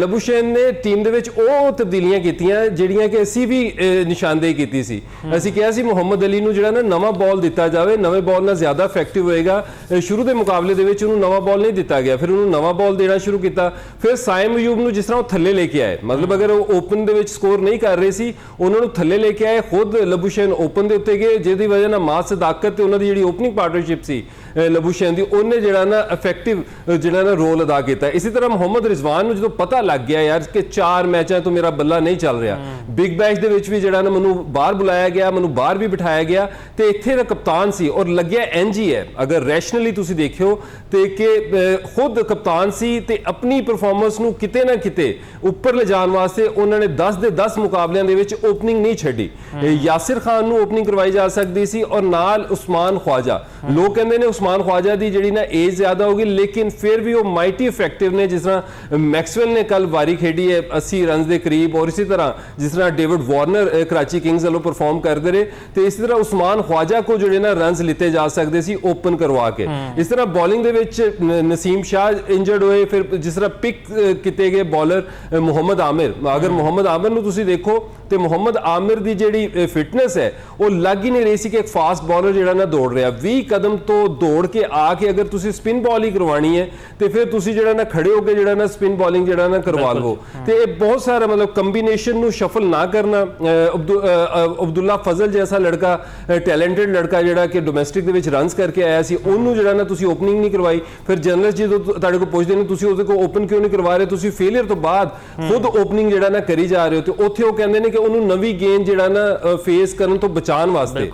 लबूशेन ने टीम दे विच ਉਹ ਤਬਦੀਲੀਆਂ ਕੀਤੀਆਂ ਜਿਹੜੀਆਂ ਕਿ ਅਸੀਂ ਵੀ ਨਿਸ਼ਾਨਦੇਹੀ ਕੀਤੀ ਸੀ। ਅਸੀਂ ਕਿਹਾ ਸੀ ਮੁਹੰਮਦ ਅਲੀ ਨੂੰ ਜਿਹੜਾ ਨਾ ਨਵਾਂ ਬਾਲ ਦਿੱਤਾ ਜਾਵੇ, ਨਵੇਂ ਬਾਲ ਨਾਲ ਜ਼ਿਆਦਾ ਇਫੈਕਟਿਵ ਹੋਏਗਾ। ਸ਼ੁਰੂ ਦੇ ਮੁਕਾਬਲੇ ਦੇ ਵਿੱਚ ਉਹਨੂੰ ਨਵਾਂ ਬਾਲ ਨਹੀਂ ਦਿੱਤਾ ਗਿਆ, ਫਿਰ ਉਹਨੂੰ ਨਵਾਂ ਬਾਲ ਦੇਣਾ ਸ਼ੁਰੂ ਕੀਤਾ। ਫਿਰ ਸਾਇਮ ਅਯੂਬ ਨੂੰ ਜਿਸ ਤਰ੍ਹਾਂ ਉਹ ਥੱਲੇ ਲੈ ਕੇ ਆਏ, ਮਤਲਬ ਅਗਰ ਉਹ ਓਪਨ ਦੇ ਵਿੱਚ ਸਕੋਰ ਨਹੀਂ ਕਰ ਰਹੇ ਸੀ ਉਹਨਾਂ ਨੂੰ ਥੱਲੇ ਲੈ ਕੇ ਆਏ, ਖੁਦ ਲਬੂਸ਼ੇਨ ਓਪਨ ਦੇ ਉੱਤੇ ਗਏ ਜਿਹਦੀ ਵਜ੍ਹਾ ਨਾਲ ਮਾਸ ਸਦਾਕਤ ਤੇ ਉਹਨਾਂ ਦੀ ਜਿਹੜੀ ਓਪਨਿੰਗ ਪਾਰਟਨਰਸ਼ਿਪ ਸੀ ਲਬੂਸ਼ੇਨ ਦੀ, ਉਹਨੇ ਜਿਹੜਾ ਨਾ ਇਫੈਕਟਿਵ ਜਿਹੜਾ ਨਾ ਰੋਲ ਅਦਾ ਕੀਤਾ। ਇਸੇ ਤਰ੍ਹਾਂ ਮੁਹੰਮਦ ਰਿਜ਼ਵਾਨ ਨੂੰ ਜਦੋਂ ਪਤਾ ਲੱਗ ਗਿਆ ਯਾਰ ਕਿ 4 ਮੈਚਾਂ ਤੋਂ ਮੇਰਾ ਬੱਲਾ ਨਹੀਂ ਚੱਲ ਰਿਹਾ, ਬਿਗ ਬੈਸ਼ ਦੇ ਵਿੱਚ ਵੀ ਜਿਹੜਾ ਨਾ ਮੈਨੂੰ ਬਾਹਰ ਬੁਲਾਇਆ ਗਿਆ, ਮੈਨੂੰ ਬਾਹਰ ਵੀ ਬਿਠਾਇਆ ਗਿਆ ਤੇ ਇੱਥੇ ਦਾ ਕਪਤਾਨ ਸੀ ਔਰ ਲੱਗਿਆ ਇੰਜ ਹੀ ਹੈ ਅਗਰ ਰੈਸ਼ਨਲੀ ਤੁਸੀਂ ਦੇਖਿਓ ਤੇ ਕਿ ਖੁਦ ਕਪਤਾਨ ਸੀ ਤੇ ਆਪਣੀ ਪਰਫਾਰਮੈਂਸ ਨੂੰ ਕਿਤੇ ਨਾ ਕਿਤੇ ਉੱਪਰ ਲਿਜਾਣ ਵਾਸਤੇ ਉਹਨਾਂ ਨੇ 10 ਦੇ 10 ਮੁਕਾਬਲਿਆਂ ਦੇ ਵਿੱਚ ਓਪਨਿੰਗ ਨਹੀਂ ਛੱਡੀ। ਯਾਸਿਰ ਖਾਨ ਨੂੰ ਓਪਨਿੰਗ ਕਰਵਾਈ ਜਾ ਸਕਦੀ ਸੀ ਔਰ ਨਾਲ ਉਸਮਾਨ ਖਵਾਜਾ। ਲੋਕ ਕਹਿੰਦੇ ਨੇ ਉਸਮਾਨ ਖਵਾਜਾ ਦੀ ਜਿਹੜੀ ਨਾ ਏਜ ਜ਼ਿਆਦਾ ਹੋਗੀ ਲੇਕਿਨ ਫਿਰ ਵੀ ਉਹ ਮਾਈਟੀ ਇਫੈਕਟਿਵ ਨੇ। ਜਿਸ ਤਰ੍ਹਾਂ ਮੈਕਸਵੈਲ ਨੇ ਕੱਲ ਵਾਰੀ ਖੇਡੀ ਹੈ 80 ਰਨ ਦੇ ਕਰੀਬ ਔਰ ਇਸੇ ਤਰ੍ਹਾਂ ਜਿਸ ਤਰ੍ਹਾਂ ਡੇਵਿਡ ਵਾਰਨਰ ਕਰਾਚੀ ਕਿੰਗਸ ਵੱਲੋਂ ਪਰਫਾਰਮ ਕਰਦੇ ਰਹੇ ਤੇ ਇਸੇ ਤਰ੍ਹਾਂ ਉਸਮਾਨ ਖਵਾਜਾ ਕੋ ਜਿਹੜੇ ਨਾ ਰਨਸ ਲਿੱਤੇ ਜਾ ਸਕਦੇ ਸੀ ਓਪਨ ਕਰਵਾ ਕੇ। ਇਸ ਤਰ੍ਹਾਂ ਬੋਲਿੰਗ ਦੇ ਵਿੱਚ ਨਸੀਮ ਸ਼ਾਹ ਇੰਜਰਡ ਹੋਏ, ਫਿਰ ਜਿਸ ਤਰ੍ਹਾਂ ਪਿਕ ਕੀਤੇ ਗਏ ਬੋਲਰ ਮੁਹੰਮਦ ਆਮਿਰ। ਅਗਰ ਮੁਹੰਮਦ ਆਮਿਰ ਨੂੰ ਤੁਸੀਂ ਦੇਖੋ ਤੇ ਮੁਹੰਮਦ ਆਮਿਰ ਦੀ ਜਿਹੜੀ ਫਿਟਨੈਸ ਹੈ ਉਹ ਲੱਗ ਹੀ ਨਹੀਂ ਰਹੀ ਸੀ ਕਿ ਇੱਕ ਫਾਸਟ ਬੋਲਰ ਜਿਹੜਾ ਨਾ ਦੌੜ ਰਿਹਾ। 20 ਕਦਮ ਤੋਂ ਦੌੜ ਕੇ ਆ ਕੇ ਅਗਰ ਤੁਸੀਂ ਸਪਿਨ ਬਾਲ ਹੀ ਕਰਵਾਣੀ ਹੈ ਤੇ ਫਿਰ ਤੁਸੀਂ ਜਿਹੜਾ ਨਾ ਖੜੇ ਹੋ ਕੇ ਜਿਹੜਾ ਨਾ ਸਪਿਨ ਬਾਲਿੰਗ ਜਿਹੜਾ ਨਾ ਕਰਵਾ ਲਵੋ। ਤੇ ਇਹ ਬਹੁਤ ਸਾਰਾ ਮਤਲਬ ਕੰਬੀਨੇਸ਼ਨ ਨੂੰ ਸ਼ਫਲ ਨਾ ਕਰਨਾ। ਅਬਦੁੱਲਾ ਫਜ਼ਲ ਜੈਸਾ ਲੜਕਾ, ਟੈਲੈਂਟਡ ਲੜਕਾ ਜਿਹੜਾ ਕਿ ਡੋਮੈਸਟਿਕ ਦੇ ਵਿੱਚ ਰਨਸ ਕਰਕੇ ਆਇਆ ਸੀ, ਉਹਨੂੰ ਜਿਹੜਾ ਨਾ ਤੁਸੀਂ ਓਪਨਿੰਗ ਨਹੀਂ ਕਰਵਾਈ। ਫਿਰ ਜਰਨਲਿਸਟ ਜਦੋਂ ਤੁਹਾਡੇ ਕੋਲ ਪੁੱਛਦੇ ਨੇ ਤੁਸੀਂ ਉਹਦੇ ਕੋਲ ਓਪਨ ਕਿਉਂ ਨਹੀਂ ਕਰਵਾ ਰਹੇ, ਤੁਸੀਂ ਫੇਲਿਅਰ ਤੋਂ ਬਾਅਦ ਖੁਦ ਓਪਨਿੰਗ ਜਿਹੜਾ ਨਾ ਕਰੀ ਜਾ ਰਹੇ ਹੋ। ਤੇ ਉੱਥੇ ਉਹ ਕਹਿੰਦੇ ਨੇ ਕਿ ਉਹਨੂੰ ਨਵੀਂ ਗੇਮ ਜਿਹੜਾ ਨਾ ਫੇਸ ਕਰਨ ਤੋਂ ਬਚਾਉਣ ਵਾਸਤੇ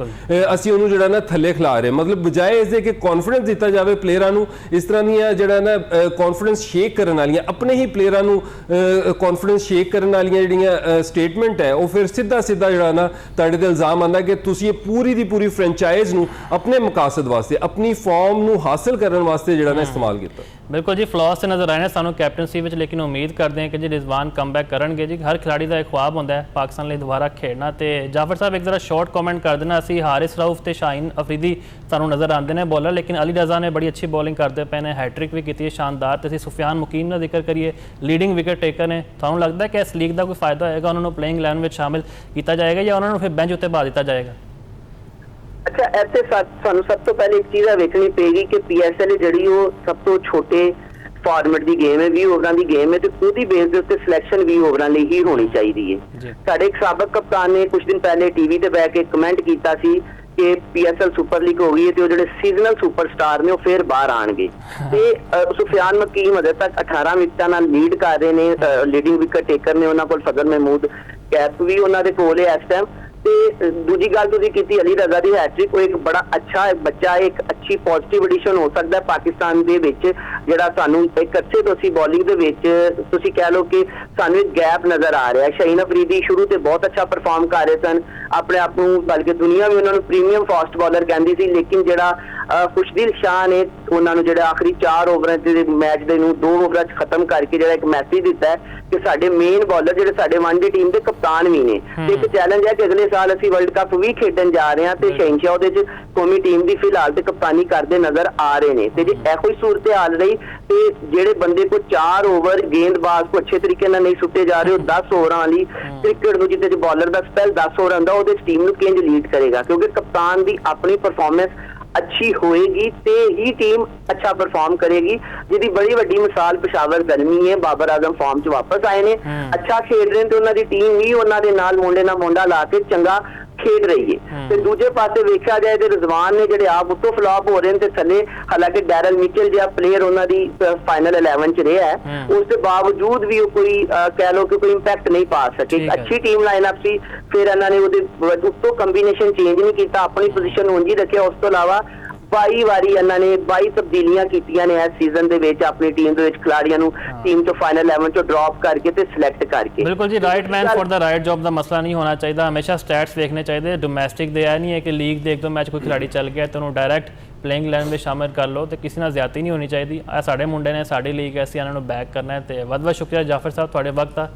ਅਸੀਂ ਉਹਨੂੰ ਜਿਹੜਾ ਨਾ ਥੱਲੇ ਖਿਲਾ ਰਹੇ। ਮਤਲਬ ਬਜਾਏ ਇਸ ਦੇ ਕਿ ਕੌਨਫੀਡੈਂਸ ਦਿੱਤਾ ਜਾਵੇ ਪਲੇਅਰਾਂ ਨੂੰ, ਇਸ ਤਰ੍ਹਾਂ ਦੀਆਂ ਜਿਹੜਾ ਨਾ ਕੌਨਫੀਡੈਂਸ ਸ਼ੇਕ ਕਰਨ ਵਾਲੀਆਂ, ਆਪਣੇ ਹੀ ਪਲੇਅਰਾਂ ਨੂੰ ਕੌਨਫੀਡੈਂਸ ਸ਼ੇਕ ਕਰਨ ਵਾਲੀਆਂ ਜਿਹੜੀਆਂ ਸਟੇਟਮੈਂਟ ਹੈ ਉਹ ਫਿਰ ਸਿੱਧਾ ਜਿਹੜਾ ਨਾ ਤੁਹਾਡੇ ਤੇ ਇਲਜ਼ਾਮ ਆਉਂਦਾ ਕਿ ਤੁਸੀਂ ਇਹ ਪੂਰੀ ਦੀ ਪੂਰੀ ਫਰੈਂਚਾਈਜ਼ ਨੂੰ ਆਪਣੇ ਮਕਾਸਦ ਵਾਸਤੇ, ਆਪਣੀ ਫਾਰਮ ਨੂੰ ਹਾਸਲ ਕਰਨ ਵਾਸਤੇ ਜਿਹੜਾ ਨਾ ਇਸਤੇਮਾਲ ਕੀਤਾ। ਬਿਲਕੁਲ ਜੀ, ਫਲॉस ਤੇ ਨਜ਼ਰ ਆਏ ਨੇ ਸਾਨੂੰ ਕੈਪਟਨਸੀ ਵਿੱਚ, ਲੇਕਿਨ ਉਮੀਦ ਕਰਦੇ ਹਾਂ ਕਿ ਜੀ ਰਿਜ਼ਵਾਨ ਕਮਬੈਕ ਕਰਨਗੇ ਜੀ। ਹਰ ਖਿਡਾਰੀ ਦਾ ਇੱਕ ਖੁਆਬ ਹੁੰਦਾ ਹੈ ਪਾਕਿਸਤਾਨ ਲਈ ਦੁਬਾਰਾ ਖੇਡਣਾ। ਤੇ ਜਾਫਰ ਸਾਹਿਬ ਇੱਕ ਜ਼ਰਾ ਸ਼ਾਰਟ ਕਮੈਂਟ ਕਰ ਦੇਣਾ, ਅਸੀਂ ਹਾਰਿਸ ਰਾਊਫ ਤੇ ਸ਼ਾਹੀਨ ਅਫਰੀਦੀ ਸਾਨੂੰ ਨਜ਼ਰ ਆਉਂਦੇ ਨੇ ਬੋਲਰ, ਲੇਕਿਨ ਅਲੀ ਰਜ਼ਾ ਨੇ ਬੜੀ ਅੱਛੀ ਬੋਲਿੰਗ ਕਰਦੇ ਪਏ ਨੇ, ਹੈਟ੍ਰਿਕ ਵੀ ਕੀਤੀ ਹੈ ਸ਼ਾਨਦਾਰ। ਤੇ ਅਸੀਂ ਸੁਫਿਆਨ ਮੁਕੀਮ ਦਾ ਜ਼ਿਕਰ ਕਰੀਏ, ਲੀਡਿੰਗ ਵਿਕਟ ਟੇਕਰ ਨੇ। ਤੁਹਾਨੂੰ ਲੱਗਦਾ ਕਿ ਇਸ ਲੀਗ ਦਾ ਕੋਈ ਫਾਇਦਾ ਹੋਏਗਾ, ਉਹਨਾਂ ਨੂੰ ਪਲੇਇੰਗ 11 ਵਿੱਚ ਸ਼ਾਮਿਲ ਕੀਤਾ ਜਾਏਗਾ ਜਾਂ ਉਹਨਾਂ ਨੂੰ ਫਿਰ ਬੈਂਚ ਉੱਤੇ ਪਾ ਦਿੱਤਾ ਜਾਏਗਾ? ਅੱਛਾ, ਇੱਥੇ ਸਾਨੂੰ ਸਭ ਤੋਂ ਪਹਿਲੇ ਇੱਕ ਚੀਜ਼ ਆ ਵੇਖਣੀ ਪਏਗੀ ਕਿ PSL ਜਿਹੜੀ ਉਹ ਸਭ ਤੋਂ ਛੋਟੇ ਫਾਰਮੈਟ ਦੀ ਗੇਮ ਹੈ, 20 ਓਵਰਾਂ ਦੀ ਗੇਮ ਹੈ, ਤੇ ਉਹਦੀ ਬੇਸ ਦੇ ਉੱਤੇ ਸਿਲੈਕਸ਼ਨ 20 ਓਵਰਾਂ ਲਈ ਹੀ ਹੋਣੀ ਚਾਹੀਦੀ ਹੈ। ਸਾਡੇ ਇੱਕ ਸਾਬਕ ਕਪਤਾਨ ਨੇ ਕੁਝ ਦਿਨ ਪਹਿਲੇ ਟੀਵੀ ਤੇ ਬਹਿ ਕੇ ਕਮੈਂਟ ਕੀਤਾ ਸੀ ਕਿ PSL ਸੁਪਰ ਲੀਗ ਹੋ ਗਈ ਹੈ ਤੇ ਉਹ ਜਿਹੜੇ ਸੀਜ਼ਨਲ ਸੁਪਰਸਟਾਰ ਨੇ ਉਹ ਫੇਰ ਬਾਹਰ ਆਣਗੇ। ਤੇ ਸੁਫਿਆਨ ਮਕੀਮ ਅਜੇ ਤੱਕ 18 ਵਿਕਟਾਂ ਨਾਲ ਲੀਡ ਕਰ ਰਹੇ ਨੇ, ਲੀਡਿੰਗ ਵਿਕਟ ਟੇਕਰ ਨੇ। ਉਹਨਾਂ ਕੋਲ ਫਜ਼ਲ ਮਹਿਮੂਦ ਕੈਪ ਵੀ ਉਹਨਾਂ ਦੇ ਕੋਲ ਹੈ ਇਸ ਟਾਈਮ। ਤੇ ਦੂਜੀ ਗੱਲ ਤੁਸੀਂ ਕੀਤੀ ਅਲੀ ਰਜ਼ਾ ਦੀ ਹੈਟ੍ਰਿਕ, ਉਹ ਇੱਕ ਬੜਾ ਅੱਛਾ ਬੱਚਾ, ਇੱਕ ਅੱਛੀ ਪੋਜ਼ਿਟਿਵ ਐਡੀਸ਼ਨ ਹੋ ਸਕਦਾ ਹੈ ਪਾਕਿਸਤਾਨ ਦੇ ਵਿੱਚ, ਜਿਹੜਾ ਸਾਨੂੰ ਇੱਕ ਅੱਛੇ ਤੋਂ ਅਸੀਂ ਬੋਲਿੰਗ ਦੇ ਵਿੱਚ ਤੁਸੀਂ ਕਹਿ ਲਓ ਕਿ ਸਾਨੂੰ ਇੱਕ ਗੈਪ ਨਜ਼ਰ ਆ ਰਿਹਾ ਹੈ। ਸ਼ਾਹੀਨ ਅਫਰੀਦੀ ਸ਼ੁਰੂ ਤੇ ਬਹੁਤ ਅੱਛਾ ਪਰਫਾਰਮ ਕਰ ਰਹੇ ਸਨ, ਆਪਣੇ ਆਪ ਨੂੰ ਬਲਕਿ ਦੁਨੀਆ ਵੀ ਉਹਨਾਂ ਨੂੰ ਪ੍ਰੀਮੀਅਮ ਫਾਸਟ ਬੋਲਰ ਕਹਿੰਦੀ ਸੀ, ਲੇਕਿਨ ਜਿਹੜਾ ਖੁਸ਼ਦੀਲ ਸ਼ਾਹ ਨੇ ਉਹਨਾਂ ਨੂੰ ਜਿਹੜਾ ਆਖਰੀ 4 ਓਵਰਾਂ ਦੇ ਮੈਚ ਦੇ ਨੂੰ 2 ਓਵਰਾਂ 'ਚ ਖਤਮ ਕਰਕੇ ਜਿਹੜਾ ਇੱਕ ਮੈਸੇਜ ਦਿੱਤਾ ਹੈ ਕਿ ਸਾਡੇ ਮੇਨ ਬੋਲਰ ਜਿਹੜੇ ਸਾਡੇ ਵਨਡੇ ਟੀਮ ਦੇ ਕਪਤਾਨ ਵੀ ਨੇ। ਤੇ ਇੱਕ ਚੈਲੰਜ ਹੈ ਕਿ ਅਗਲੇ ਸਾਲ ਅਸੀਂ ਵਰਲਡ ਕੱਪ ਵੀ ਖੇਡਣ ਜਾ ਰਹੇ ਹਾਂ ਤੇ ਸ਼ਹਿਨਸ਼ਾਹ ਉਹਦੇ 'ਚ ਕੌਮੀ ਟੀਮ ਦੀ ਫਿਲਹਾਲ ਤੇ ਕਪਤਾਨੀ ਕਰਦੇ ਨਜ਼ਰ ਆ ਰਹੇ ਨੇ। ਤੇ ਜੇ ਇਹੋ ਹੀ ਸੂਰਤ ਹਾਲ ਰਹੀ ਤੇ ਜਿਹੜੇ ਬੰਦੇ ਕੋ 4 ਓਵਰ ਗੇਂਦਬਾਜ਼ ਕੋ ਅੱਛੇ ਤਰੀਕੇ ਨਾਲ ਨਹੀਂ ਸੁੱਟੇ ਜਾ ਰਹੇ, ਉਹ 10 ਓਵਰਾਂ ਵਾਲੀ ਕ੍ਰਿਕਟ ਨੂੰ ਜਿੱਤੇ ਬੋਲਰ ਦਾ ਸਪੈਲ 10 ਓਵਰ ਹੁੰਦਾ, ਉਹਦੇ ਟੀਮ ਨੂੰ ਕਿੰਜ ਲੀਡ ਕਰੇਗਾ? ਕਿਉਂਕਿ ਕਪਤਾਨ ਦੀ ਆਪਣੀ ਪਰਫਾਰਮੈਂਸ ਅੱਛੀ ਹੋਏਗੀ ਤੇ ਹੀ ਟੀਮ ਅੱਛਾ ਪਰਫਾਰਮ ਕਰੇਗੀ। ਜਿਹਦੀ ਬੜੀ ਵੱਡੀ ਮਿਸਾਲ ਪਿਸ਼ਾਵਰ ਜ਼ਲਮੀ ਹੈ, ਬਾਬਰ ਆਜ਼ਮ ਫਾਰਮ 'ਚ ਵਾਪਸ ਆਏ ਨੇ, ਅੱਛਾ ਖੇਡ ਰਹੇ ਨੇ ਤੇ ਉਹਨਾਂ ਦੀ ਟੀਮ ਵੀ ਉਹਨਾਂ ਦੇ ਨਾਲ ਮੋਢੇ ਨਾਲ ਮੋਢਾ ਲਾ ਕੇ ਚੰਗਾ ਖੇਡ ਰਹੀ ਹੈ। ਤੇ ਦੂਜੇ ਪਾਸੇ ਵੇਖਿਆ ਜਾਏ ਤੇ ਰਿਜ਼ਵਾਨ ਨੇ ਜਿਹੜੇ ਆਪ ਉੱਤੋਂ ਫਲॉप ਹੋ ਰਹੇ ਨੇ ਤੇ ਥੱਲੇ ਹਾਲਾਂਕਿ ਡੈਰਲ ਮਿਚਲ ਜਿਹਾ ਪਲੇਅਰ ਉਹਨਾਂ ਦੀ ਫਾਈਨਲ 11 'ਚ ਰਿਹਾ ਹੈ, ਉਸ ਦੇ ਬਾਵਜੂਦ ਵੀ ਉਹ ਕੋਈ ਕਹਿ ਲਓ ਕਿ ਕੋਈ ਇੰਪੈਕਟ ਨਹੀਂ ਪਾ ਸਕੇ। ਅੱਛੀ ਟੀਮ ਲਾਈਨਅਪ ਸੀ, ਫਿਰ ਇਹਨਾਂ ਨੇ ਉਹਦੇ ਉੱਤੋਂ ਕੰਬੀਨੇਸ਼ਨ ਚੇਂਜ ਨਹੀਂ ਕੀਤਾ, ਆਪਣੀ ਪੋਜੀਸ਼ਨ ਉਂਝ ਹੀ ਰੱਖਿਆ। ਉਸ ਤੋਂ ਇਲਾਵਾ 22 ਵਾਰੀ ਇਹਨਾਂ ਨੇ 22 ਤਬਦੀਲੀਆਂ ਕੀਤੀਆਂ ਨੇ ਇਸ ਸੀਜ਼ਨ ਦੇ ਵਿੱਚ ਆਪਣੀ ਟੀਮ ਦੇ ਵਿੱਚ ਖਿਡਾਰੀਆਂ ਨੂੰ ਟੀਮ ਤੋਂ ਫਾਈਨਲ 11 ਚੋਂ ਡ੍ਰੌਪ ਕਰਕੇ ਤੇ ਸਿਲੈਕਟ ਕਰਕੇ। ਬਿਲਕੁਲ ਜੀ, right man for the right job ਦਾ ਮਸਲਾ ਨਹੀਂ ਹੋਣਾ ਚਾਹੀਦਾ, ਹਮੇਸ਼ਾ ਸਟੈਟਸ ਦੇਖਣੇ ਚਾਹੀਦੇ। ਡੋਮੈਸਟਿਕ ਦੇ ਇਹ ਨਹੀਂ ਹੈ ਕਿ ਲੀਗ ਦੇ 1-2 ਮੈਚ ਕੋਈ ਖਿਡਾਰੀ ਚੱਲ ਗਿਆ ਤੇ ਉਹਨੂੰ ਡਾਇਰੈਕਟ ਪਲੇਇੰਗ 11 ਵਿੱਚ ਸ਼ਾਮਿਲ ਕਰ ਲਓ, ਤੇ ਕਿਸੇ ਨਾਲ ਜ਼ਿਆਦਤੀ ਨਹੀਂ ਹੋਣੀ ਚਾਹੀਦੀ। ਇਹ ਸਾਡੇ ਮੁੰਡੇ ਨੇ, ਸਾਡੀ ਲੀਗ ਐ, ਅਸੀਂ ਇਹਨਾਂ ਨੂੰ ਬੈਕ ਕਰਨਾ ਹੈ। ਤੇ ਬਹੁਤ ਬਹੁਤ ਸ਼ੁਕਰੀਆ ਜਾਫਰ ਸਾਹਿਬ, ਤੁਹਾਡੇ ਵਕਤ ਦਾ